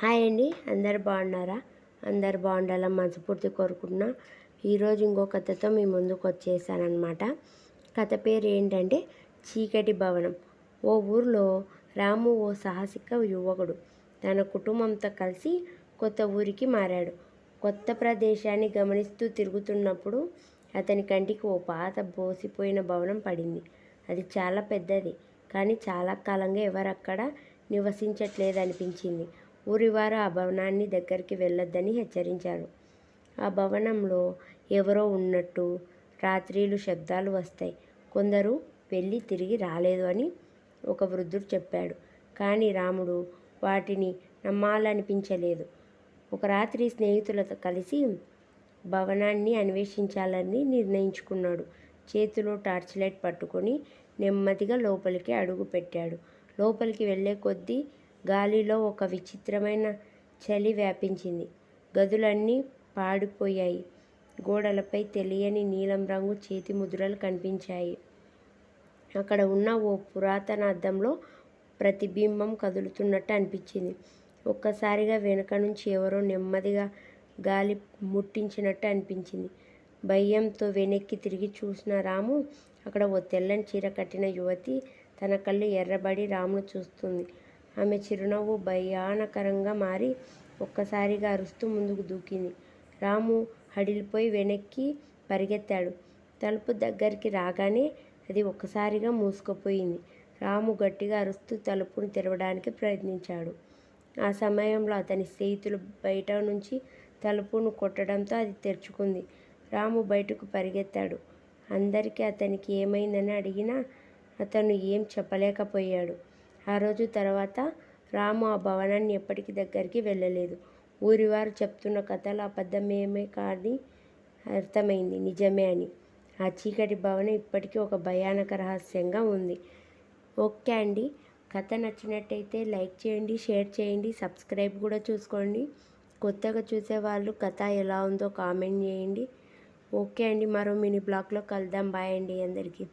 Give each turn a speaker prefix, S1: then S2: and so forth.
S1: Hi అండి, అందరు బాగున్నారా? అందరు బాగుండాలని మనస్ఫూర్తి కోరుకుంటున్నా. ఈరోజు ఇంకో కథతో మీ ముందుకు వచ్చేసానమాట. కథ పేరు ఏంటంటే చీకటి భవనం. ఓ ఊరిలో రాము ఓ సాహసిక యువకుడు తన కుటుంబంతో కలిసి కొత్త ఊరికి మారాడు. కొత్త ప్రదేశాన్ని గమనిస్తూ తిరుగుతున్నప్పుడు అతని కంటికి ఓ పాత బోసిపోయిన భవనం పడింది. అది చాలా పెద్దది, కానీ చాలా కాలంగా ఎవరక్కడ నివసించట్లేదనిపించింది. ఊరివారు ఆ భవనాన్ని దగ్గరికి వెళ్ళొద్దని హెచ్చరించారు. ఆ భవనంలో ఎవరో ఉన్నట్టు రాత్రిళ్ళు శబ్దాలు వస్తాయి. కొందరు వెళ్ళి తిరిగి రాలేదు అని ఒక వృద్ధుడు చెప్పాడు. కానీ రాముడు వాటిని నమ్మాలనిపించలేదు. ఒక రాత్రి స్నేహితులతో కలిసి భవనాన్ని అన్వేషించాలని నిర్ణయించుకున్నాడు. చేతిలో టార్చ్ లైట్ పట్టుకొని నెమ్మదిగా లోపలికి అడుగు పెట్టాడు. లోపలికి వెళ్ళే కొద్దీ గాలిలో ఒక విచిత్రమైన చలి వ్యాపించింది. గదులన్నీ పాడిపోయాయి. గోడలపై తెలియని నీలం రంగు చేతి ముద్రలు కనిపించాయి. అక్కడ ఉన్న ఓ పురాతన అద్దంలో ప్రతిబింబం కదులుతున్నట్టు అనిపించింది. ఒక్కసారిగా వెనుక నుంచి ఎవరో నెమ్మదిగా గాలి ముట్టించినట్టు అనిపించింది. భయంతో వెనక్కి తిరిగి చూసిన రాము అక్కడ ఓ తెల్లని చీర కట్టిన యువతి తన కళ్ళు ఎర్రబడి రామును చూస్తుంది. ఆమె చిరునవ్వు భయానకరంగా మారి ఒక్కసారిగా అరుస్తూ ముందుకు దూకింది. రాము హడిలిపోయి వెనక్కి పరిగెత్తాడు. తలుపు దగ్గరికి రాగానే అది ఒక్కసారిగా మూసుకుపోయింది. రాము గట్టిగా అరుస్తూ తలుపును తెరవడానికి ప్రయత్నించాడు. ఆ సమయంలో అతని స్నేహితులు బయట నుంచి తలుపును కొట్టడంతో అది తెరుచుకుంది. రాము బయటకు పరిగెత్తాడు. అందరికీ అతనికి ఏమైందని అడిగినా అతను ఏం చెప్పలేకపోయాడు. ఆ రోజు తర్వాత రాము ఆ భవనాన్ని ఎప్పటికీ దగ్గరికి వెళ్ళలేదు. ఊరివారు చెప్తున్న కథలు అబద్ధమేమే కానీ అర్థమైంది నిజమే అని. ఆ చీకటి భవనం ఇప్పటికీ ఒక భయానక రహస్యంగా ఉంది. ఓకే అండి, కథ నచ్చినట్టయితే లైక్ చేయండి, షేర్ చేయండి, సబ్స్క్రైబ్ కూడా చూసుకోండి. కొత్తగా చూసేవాళ్ళు కథ ఎలా ఉందో కామెంట్ చేయండి. ఓకే అండి, మరో మినీ బ్లాగ్లో కలుద్దాం. బాయ్ అండి అందరికీ.